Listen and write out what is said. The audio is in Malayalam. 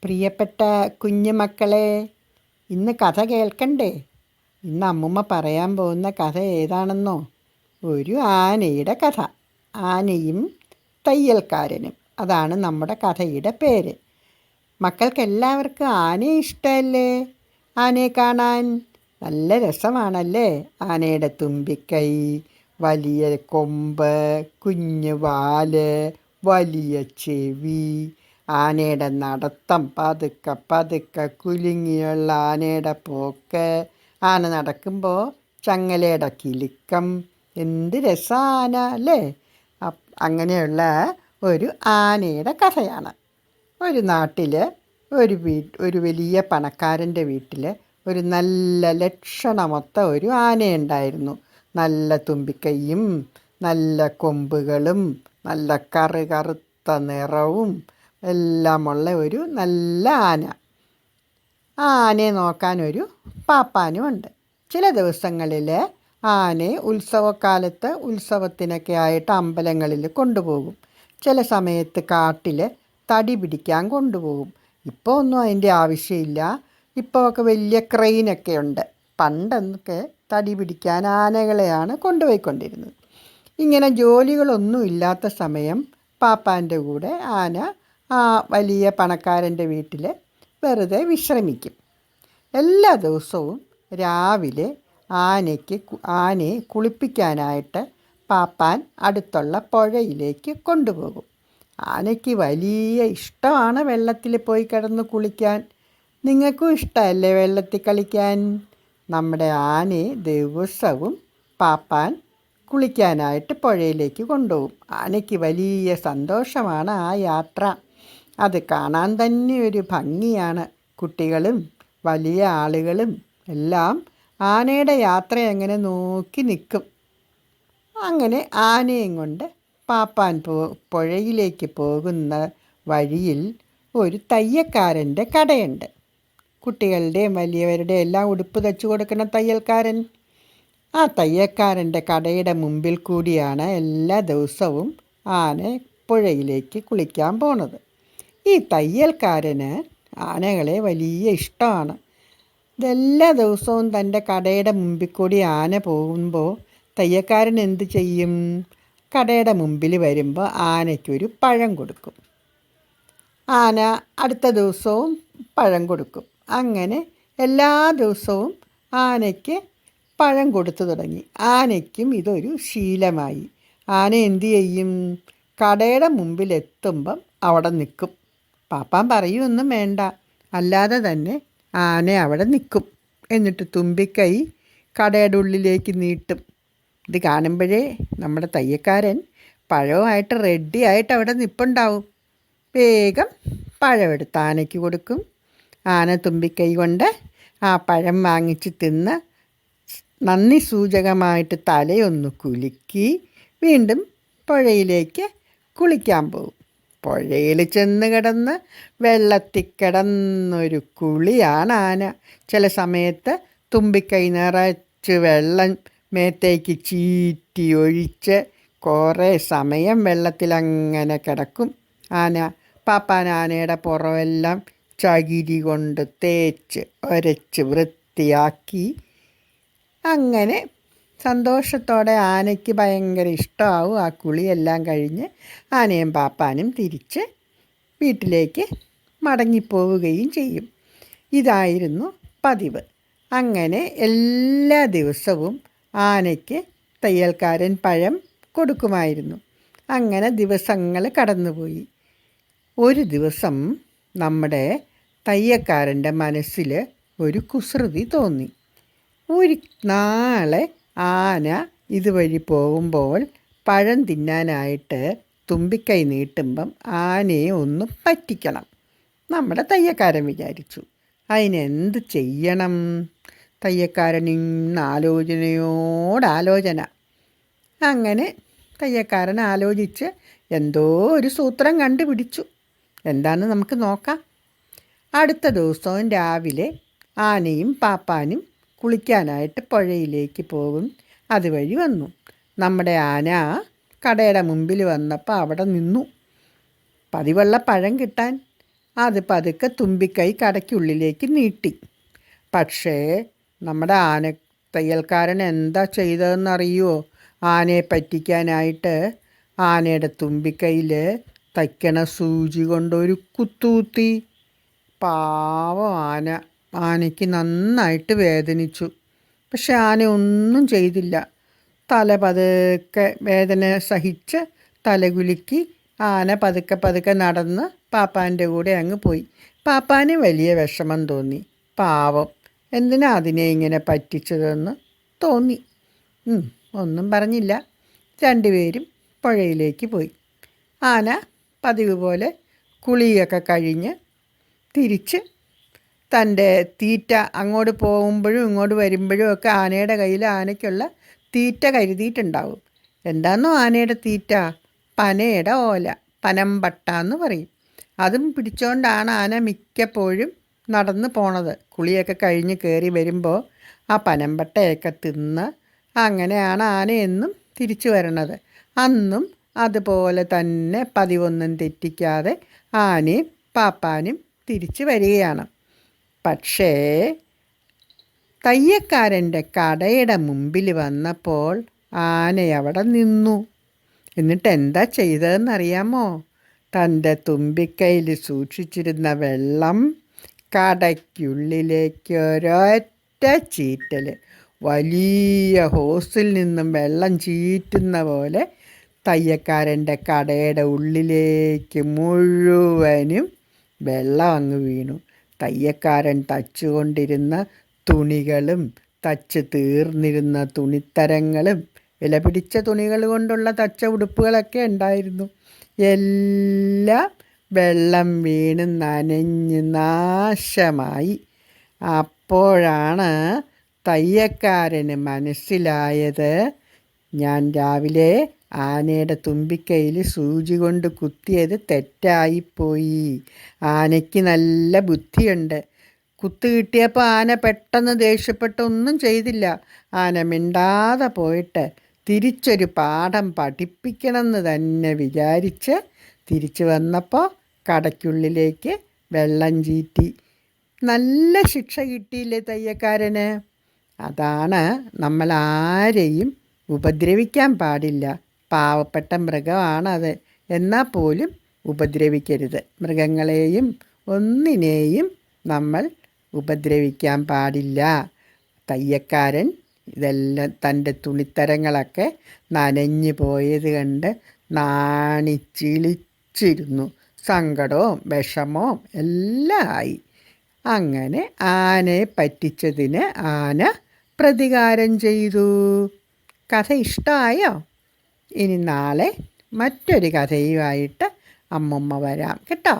പ്രിയപ്പെട്ട കുഞ്ഞു മക്കളെ, ഇന്ന് കഥ കേൾക്കണ്ടേ? ഇന്ന് അമ്മുമ്മ പറയാൻ പോകുന്ന കഥ ഏതാണെന്നോ? ഒരു ആനയുടെ കഥ. ആനയും തയ്യൽക്കാരനും. അതാണ് നമ്മുടെ കഥയുടെ പേര്. മക്കൾക്കെല്ലാവർക്കും ആനയെ ഇഷ്ടമല്ലേ? ആനയെ കാണാൻ നല്ല രസമാണല്ലേ? ആനയുടെ തുമ്പിക്കൈ, വലിയ കൊമ്പ്, കുഞ്ഞു വാല്, വലിയ ചെവി, ആനയുടെ നടത്തം, പതുക്കെ പതുക്കെ കുലുങ്ങിയുള്ള ആനയുടെ പോക്ക്, ആന നടക്കുമ്പോൾ ചങ്ങലയുടെ കിലുക്കം. എന്ത് രസമാണ് ആന അല്ലേ? അങ്ങനെയുള്ള ഒരു ആനയുടെ കഥയാണ്. ഒരു നാട്ടിൽ ഒരു വലിയ പണക്കാരൻ്റെ വീട്ടിൽ ഒരു നല്ല ലക്ഷണമൊത്ത ഒരു ആനയുണ്ടായിരുന്നു. നല്ല തുമ്പിക്കൈയും നല്ല കൊമ്പുകളും നല്ല കറുത്ത നിറവും എല്ലാമുള്ള ഒരു നല്ല ആന. ആ ആനയെ നോക്കാനൊരു പാപ്പാനുമുണ്ട്. ചില ദിവസങ്ങളിൽ ആനയെ ഉത്സവക്കാലത്ത് ഉത്സവത്തിനൊക്കെ ആയിട്ട് അമ്പലങ്ങളിൽ കൊണ്ടുപോകും. ചില സമയത്ത് കാട്ടിൽ തടി പിടിക്കാൻ കൊണ്ടുപോകും. ഇപ്പോൾ ഒന്നും അതിൻ്റെ ആവശ്യമില്ല. ഇപ്പോൾ ഒക്കെ വലിയ ക്രെയിനൊക്കെ ഉണ്ട്. പണ്ടൊക്കെ തടി പിടിക്കാൻ ആനകളെയാണ് കൊണ്ടുപോയിക്കൊണ്ടിരുന്നത്. ഇങ്ങനെ ജോലികളൊന്നും ഇല്ലാത്ത സമയം പാപ്പാൻ്റെ കൂടെ ആന ആ വലിയ പണക്കാരൻ്റെ വീട്ടിൽ വെറുതെ വിശ്രമിക്കും. എല്ലാ ദിവസവും രാവിലെ ആനയെ കുളിപ്പിക്കാനായിട്ട് പാപ്പാൻ അടുത്തുള്ള പുഴയിലേക്ക് കൊണ്ടുപോകും. ആനയ്ക്ക് വലിയ ഇഷ്ടമാണ് വെള്ളത്തിൽ പോയി കിടന്ന് കുളിക്കാൻ. നിങ്ങൾക്കും ഇഷ്ടമല്ലേ വെള്ളത്തിൽ കളിക്കാൻ? നമ്മുടെ ആനയെ ദിവസവും പാപ്പാൻ കുളിക്കാനായിട്ട് പുഴയിലേക്ക് കൊണ്ടുപോകും. ആനയ്ക്ക് വലിയ സന്തോഷമാണ് ആ യാത്ര. അത് കാണാൻ തന്നെ ഒരു ഭംഗിയാണ്. കുട്ടികളും വലിയ ആളുകളും എല്ലാം ആനയുടെ യാത്ര എങ്ങനെ നോക്കി നിൽക്കും. അങ്ങനെ ആനയും കൊണ്ട് പാപ്പാൻ പുഴയിലേക്ക് പോകുന്ന വഴിയിൽ ഒരു തയ്യൽക്കാരൻ്റെ കടയുണ്ട്. കുട്ടികളുടെയും വലിയവരുടെയും എല്ലാം ഉടുപ്പ് തയ്ച്ചു കൊടുക്കുന്ന തയ്യൽക്കാരൻ. ആ തയ്യൽക്കാരൻ്റെ കടയുടെ മുമ്പിൽ കൂടിയാണ് എല്ലാ ദിവസവും ആന പുഴയിലേക്ക് കുളിക്കാൻ പോണത്. ഈ തയ്യൽക്കാരന് ആനകളെ വലിയ ഇഷ്ടമാണ്. ഇതെല്ലാ ദിവസവും തൻ്റെ കടയുടെ മുമ്പിൽ കൂടി ആന പോകുമ്പോൾ തയ്യൽക്കാരൻ എന്ത് ചെയ്യും? കടയുടെ മുമ്പിൽ വരുമ്പോൾ ആനയ്ക്കൊരു പഴം കൊടുക്കും. ആന അടുത്ത ദിവസവും പഴം കൊടുക്കും. അങ്ങനെ എല്ലാ ദിവസവും ആനയ്ക്ക് പഴം കൊടുത്തു തുടങ്ങി. ആനയ്ക്കും ഇതൊരു ശീലമായി. ആന എന്തു ചെയ്യും? കടയുടെ മുമ്പിലെത്തുമ്പം അവിടെ നിൽക്കും. പാപ്പാൻ പറയുമൊന്നും വേണ്ട, അല്ലാതെ തന്നെ ആന അവിടെ നിൽക്കും. എന്നിട്ട് തുമ്പിക്കൈ കടയുടെ ഉള്ളിലേക്ക് നീട്ടും. ഇത് കാണുമ്പോഴേ നമ്മുടെ തയ്യൽക്കാരൻ പഴവുമായിട്ട് റെഡിയായിട്ട് അവിടെ നിൽപ്പുണ്ടാവും. വേഗം പഴമെടുത്ത് ആനയ്ക്ക് കൊടുക്കും. ആന തുമ്പിക്കൈ കൊണ്ട് ആ പഴം വാങ്ങിച്ച് തിന്ന് നന്ദി സൂചകമായിട്ട് തലയൊന്ന് കുലുക്കി വീണ്ടും പുഴയിലേക്ക് കുളിക്കാൻ പോകും. പുഴയിൽ ചെന്ന് കിടന്ന് വെള്ളത്തിൽ കിടന്നൊരു കുളിയാണ് ആന. ചില സമയത്ത് തുമ്പിക്കൈ നിറച്ച് വെള്ളം മേത്തേക്ക് ചീറ്റി ഒഴിച്ച് കുറേ സമയം വെള്ളത്തിലങ്ങനെ കിടക്കും ആന. പാപ്പാൻ ആനയുടെ പുറമെല്ലാം ചകിരി കൊണ്ട് തേച്ച് ഒരച്ച് വൃത്തിയാക്കി. അങ്ങനെ സന്തോഷത്തോടെ ആനയ്ക്ക് ഭയങ്കര ഇഷ്ടമാവും. ആ കുളിയെല്ലാം കഴിഞ്ഞ് ആനയും പാപ്പാനും തിരിച്ച് വീട്ടിലേക്ക് മടങ്ങിപ്പോവുകയും ചെയ്യും. ഇതായിരുന്നു പതിവ്. അങ്ങനെ എല്ലാ ദിവസവും ആനയ്ക്ക് തയ്യൽക്കാരൻ പഴം കൊടുക്കുമായിരുന്നു. അങ്ങനെ ദിവസങ്ങൾ കടന്നുപോയി. ഒരു ദിവസം നമ്മുടെ തയ്യൽക്കാരൻ്റെ മനസ്സിൽ ഒരു കുസൃതി തോന്നി. ഒരു നാളെ ആന ഇതുവഴി പോകുമ്പോൾ പഴം തിന്നാനായിട്ട് തുമ്പിക്കൈ നീട്ടുമ്പം ആനയെ ഒന്ന് പറ്റിക്കണം. നമ്മുടെ തയ്യൽക്കാരൻ വിചാരിച്ചു. അതിനെന്ത് ചെയ്യണം? തയ്യൽക്കാരൻ ഇന്ന് ആലോചന. അങ്ങനെ തയ്യൽക്കാരൻ ആലോചിച്ച് എന്തോ ഒരു സൂത്രം കണ്ടുപിടിച്ചു. എന്താണെന്ന് നമുക്ക് നോക്കാം. അടുത്ത ദിവസവും രാവിലെ ആനയും പാപ്പാനും കുളിക്കാനായിട്ട് പുഴയിലേക്ക് പോകും. അതുവഴി വന്നു. നമ്മുടെ ആന കടയുടെ മുമ്പിൽ വന്നപ്പോൾ അവിടെ നിന്നു പതിവുള്ള പഴം കിട്ടാൻ. അത് പതുക്കെ തുമ്പിക്കൈ കടയ്ക്കുള്ളിലേക്ക് നീട്ടി. പക്ഷേ നമ്മുടെ തയ്യൽക്കാരൻ എന്താ ചെയ്തതെന്നറിയുമോ? ആനയെ പറ്റിക്കാനായിട്ട് ആനയുടെ തുമ്പിക്കൈയിൽ തയ്ക്കണ സൂചി കൊണ്ടൊരു കുത്തുകുത്തി. പാവം ആനയ്ക്ക് നന്നായിട്ട് വേദനിച്ചു. പക്ഷെ ആന ഒന്നും ചെയ്തില്ല. തല പതുക്കെ വേദന സഹിച്ച് തലകുലുക്കി ആന പതുക്കെ പതുക്കെ നടന്ന് പാപ്പാൻ്റെ കൂടെ അങ്ങ് പോയി. പാപ്പാന് വലിയ വിഷമം തോന്നി. പാവം, എന്തിനാ അതിനെ ഇങ്ങനെ പറ്റിച്ചതെന്ന് തോന്നി. ഒന്നും പറഞ്ഞില്ല. രണ്ടുപേരും പുഴയിലേക്ക് പോയി. ആന പതിവ് പോലെ കുളിയൊക്കെ കഴിഞ്ഞ് തിരിച്ച് തൻ്റെ തീറ്റ അങ്ങോട്ട് പോകുമ്പോഴും ഇങ്ങോട്ട് വരുമ്പോഴും ഒക്കെ ആനയുടെ കയ്യിൽ ആനയ്ക്കുള്ള തീറ്റ കരുതിയിട്ടുണ്ടാവും. എന്താണെന്നോ ആനയുടെ തീറ്റ? പനയുടെ ഓല, പനമ്പട്ട എന്ന് പറയും. അതും പിടിച്ചുകൊണ്ടാണ് ആന മിക്കപ്പോഴും നടന്ന് പോണത്. കുളിയൊക്കെ കഴിഞ്ഞ് കയറി വരുമ്പോൾ ആ പനമ്പട്ടയൊക്കെ തിന്ന് അങ്ങനെയാണ് ആന എന്നും തിരിച്ചു വരണത്. അന്നും അതുപോലെ തന്നെ പതിവൊന്നും തെറ്റിക്കാതെ ആനയും പാപ്പാനും തിരിച്ചു വരികയാണ്. പക്ഷേ തയ്യക്കാരൻ്റെ കടയുടെ മുമ്പിൽ വന്നപ്പോൾ ആന അവിടെ നിന്നു. എന്നിട്ട് എന്താ ചെയ്തതെന്നറിയാമോ? തൻ്റെ തുമ്പിക്കൈയിൽ സൂക്ഷിച്ചിരുന്ന വെള്ളം കടയ്ക്കുള്ളിലേക്ക് ഒരൊറ്റ ചീറ്റൽ, വലിയ ഹോസിൽ നിന്നും വെള്ളം ചീറ്റുന്ന പോലെ തയ്യക്കാരൻ്റെ കടയുടെ ഉള്ളിലേക്ക് മുഴുവനും വെള്ളം അങ്ങ് വീണു. തയ്യക്കാരൻ തച്ചുകൊണ്ടിരുന്ന തുണികളും തച്ച് തീർന്നിരുന്ന തുണിത്തരങ്ങളും വില പിടിച്ച തുണികൾ കൊണ്ടുള്ള തച്ച ഉടുപ്പുകളൊക്കെ ഉണ്ടായിരുന്നു. എല്ലാം വെള്ളം വീണ് നനഞ്ഞ് നാശമായി. അപ്പോഴാണ് തയ്യക്കാരന് മനസ്സിലായത്, ഞാൻ രാവിലെ ആനയുടെ തുമ്പിക്കൈയിൽ സൂചി കൊണ്ട് കുത്തിയത് തെറ്റായിപ്പോയി. ആനയ്ക്ക് നല്ല ബുദ്ധിയുണ്ട്. കുത്ത് കിട്ടിയപ്പോൾ ആന പെട്ടെന്ന് ദേഷ്യപ്പെട്ട് ഒന്നും ചെയ്തില്ല. ആന മിണ്ടാതെ പോയിട്ട് തിരിച്ചൊരു പാഠം പഠിപ്പിക്കണമെന്ന് തന്നെ വിചാരിച്ച് തിരിച്ചു വന്നപ്പോൾ കടയ്ക്കുള്ളിലേക്ക് വെള്ളം ചീറ്റി. നല്ല ശിക്ഷ കിട്ടിയില്ലേ തയ്യക്കാരന്? അതാണ്, നമ്മൾ ആരെയും ഉപദ്രവിക്കാൻ പാടില്ല. പാവപ്പെട്ട മൃഗമാണത്, എന്നാൽ പോലും ഉപദ്രവിക്കരുത്. മൃഗങ്ങളെയും ഒന്നിനെയും നമ്മൾ ഉപദ്രവിക്കാൻ പാടില്ല. തയ്യക്കാരൻ ഇതെല്ലാം തൻ്റെ തുണിത്തരങ്ങളൊക്കെ നനഞ്ഞു പോയത് കണ്ട് നാണിച്ചിളിച്ചിരുന്നു. സങ്കടവും വിഷമവും എല്ലാം ആയി. അങ്ങനെ ആനയെ പറ്റിച്ചതിന് ആന പ്രതികാരം ചെയ്തു. കഥ ഇഷ്ടമായോ? ഇനി നാളെ മറ്റൊരു കഥയുമായിട്ട് അമ്മമ്മ വരാം കേട്ടോ.